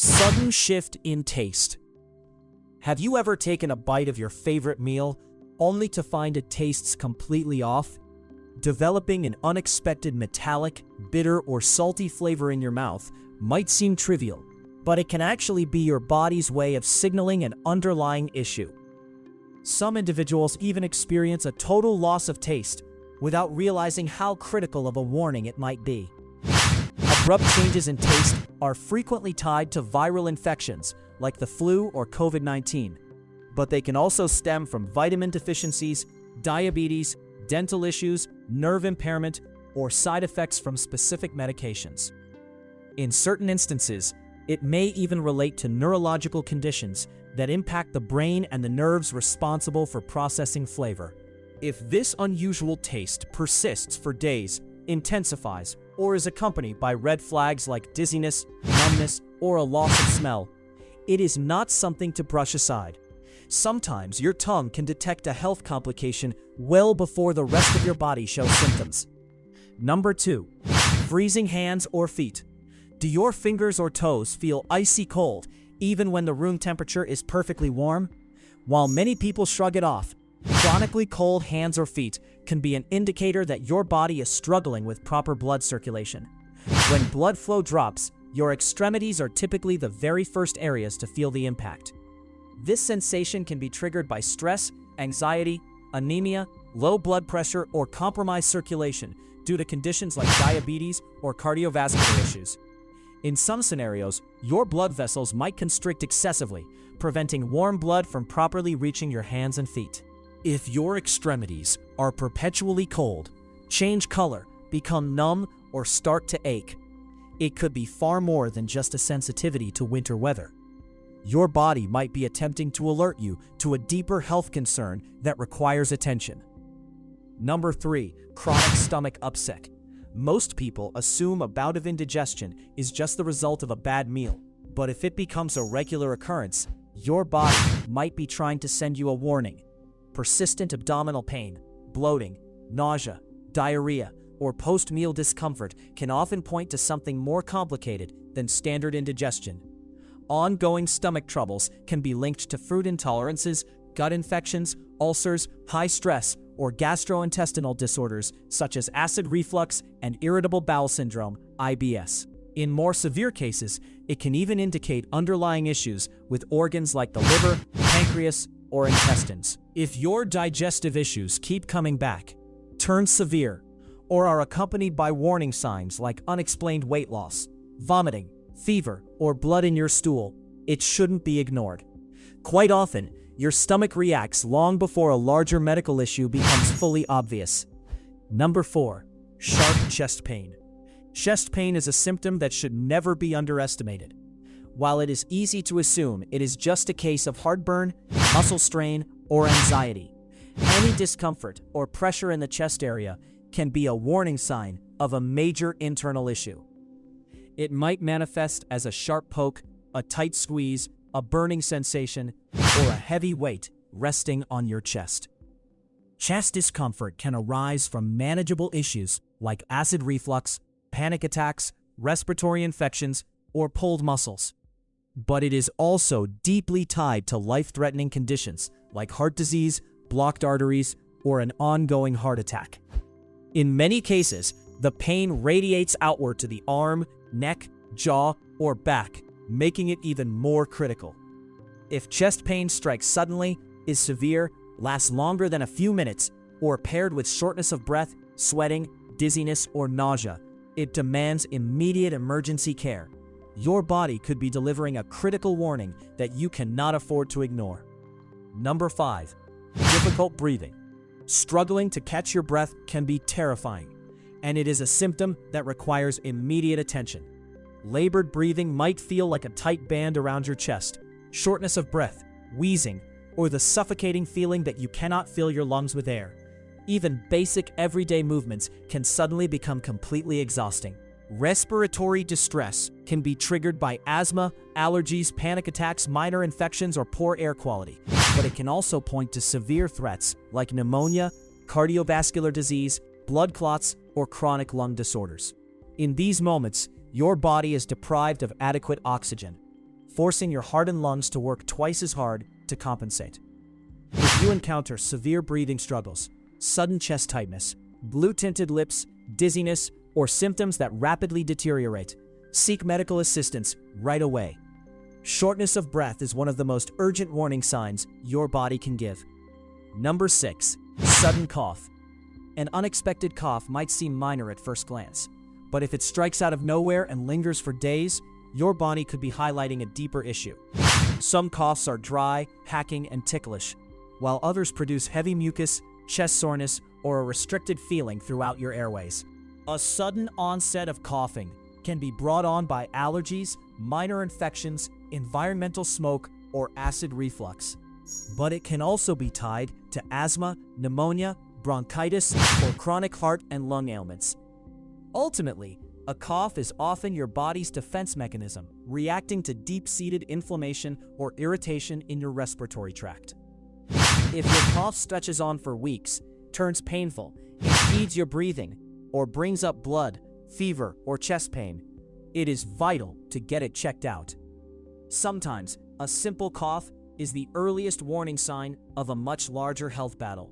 Sudden shift in taste. Have you ever taken a bite of your favorite meal only to find it tastes completely off? Developing an unexpected metallic, bitter, or salty flavor in your mouth might seem trivial, but it can actually be your body's way of signaling an underlying issue. Some individuals even experience a total loss of taste without realizing how critical of a warning it might be. Abrupt changes in taste are frequently tied to viral infections like the flu or COVID-19, but they can also stem from vitamin deficiencies, diabetes, dental issues, nerve impairment, or side effects from specific medications. In certain instances, it may even relate to neurological conditions that impact the brain and the nerves responsible for processing flavor. If this unusual taste persists for days, intensifies, or is accompanied by red flags like dizziness, numbness, or a loss of smell, it is not something to brush aside. Sometimes your tongue can detect a health complication well before the rest of your body shows symptoms. Number 2. Freezing hands or feet. Do your fingers or toes feel icy cold even when the room temperature is perfectly warm? While many people shrug it off, chronically cold hands or feet can be an indicator that your body is struggling with proper blood circulation. When blood flow drops, your extremities are typically the very first areas to feel the impact. This sensation can be triggered by stress, anxiety, anemia, low blood pressure, or compromised circulation due to conditions like diabetes or cardiovascular issues. In some scenarios, your blood vessels might constrict excessively, preventing warm blood from properly reaching your hands and feet. If your extremities are perpetually cold, change color, become numb, or start to ache, it could be far more than just a sensitivity to winter weather. Your body might be attempting to alert you to a deeper health concern that requires attention. Number 3. Chronic stomach upset. Most people assume a bout of indigestion is just the result of a bad meal, but if it becomes a regular occurrence, your body might be trying to send you a warning. Persistent abdominal pain, bloating, nausea, diarrhea, or post-meal discomfort can often point to something more complicated than standard indigestion. Ongoing stomach troubles can be linked to fruit intolerances, gut infections, ulcers, high stress, or gastrointestinal disorders such as acid reflux and irritable bowel syndrome, IBS. In more severe cases, it can even indicate underlying issues with organs like the liver, pancreas, or intestines. If your digestive issues keep coming back, turn severe, or are accompanied by warning signs like unexplained weight loss, vomiting, fever, or blood in your stool, it shouldn't be ignored. Quite often, your stomach reacts long before a larger medical issue becomes fully obvious. Number 4. Sharp chest pain. Chest pain is a symptom that should never be underestimated. While it is easy to assume it is just a case of heartburn, muscle strain, or anxiety, any discomfort or pressure in the chest area can be a warning sign of a major internal issue. It might manifest as a sharp poke, a tight squeeze, a burning sensation, or a heavy weight resting on your chest. Chest discomfort can arise from manageable issues like acid reflux, panic attacks, respiratory infections, or pulled muscles. But it is also deeply tied to life-threatening conditions like heart disease, blocked arteries, or an ongoing heart attack. In many cases, the pain radiates outward to the arm, neck, jaw, or back, making it even more critical. If chest pain strikes suddenly, is severe, lasts longer than a few minutes, or paired with shortness of breath, sweating, dizziness, or nausea, it demands immediate emergency care. Your body could be delivering a critical warning that you cannot afford to ignore. Number 5. Difficult breathing. Struggling to catch your breath can be terrifying, and it is a symptom that requires immediate attention. Labored breathing might feel like a tight band around your chest, shortness of breath, wheezing, or the suffocating feeling that you cannot fill your lungs with air. Even basic everyday movements can suddenly become completely exhausting. Respiratory distress can be triggered by asthma, allergies, panic attacks, minor infections, or poor air quality, but it can also point to severe threats like pneumonia, cardiovascular disease, blood clots, or chronic lung disorders. In these moments, your body is deprived of adequate oxygen. forcing your heart and lungs to work twice as hard to compensate. If you encounter severe breathing struggles, sudden chest tightness, blue-tinted lips, dizziness, or symptoms that rapidly deteriorate, seek medical assistance right away. Shortness of breath is one of the most urgent warning signs your body can give. Number 6. Sudden cough. An unexpected cough might seem minor at first glance, but if it strikes out of nowhere and lingers for days, your body could be highlighting a deeper issue. Some coughs are dry, hacking, and ticklish, while others produce heavy mucus, chest soreness, or a restricted feeling throughout your airways. A sudden onset of coughing can be brought on by allergies, minor infections, environmental smoke, or acid reflux. But it can also be tied to asthma, pneumonia, bronchitis, or chronic heart and lung ailments. Ultimately, a cough is often your body's defense mechanism, reacting to deep-seated inflammation or irritation in your respiratory tract. If your cough stretches on for weeks, turns painful, impedes your breathing, or brings up blood, fever, or chest pain, it is vital to get it checked out. Sometimes, a simple cough is the earliest warning sign of a much larger health battle.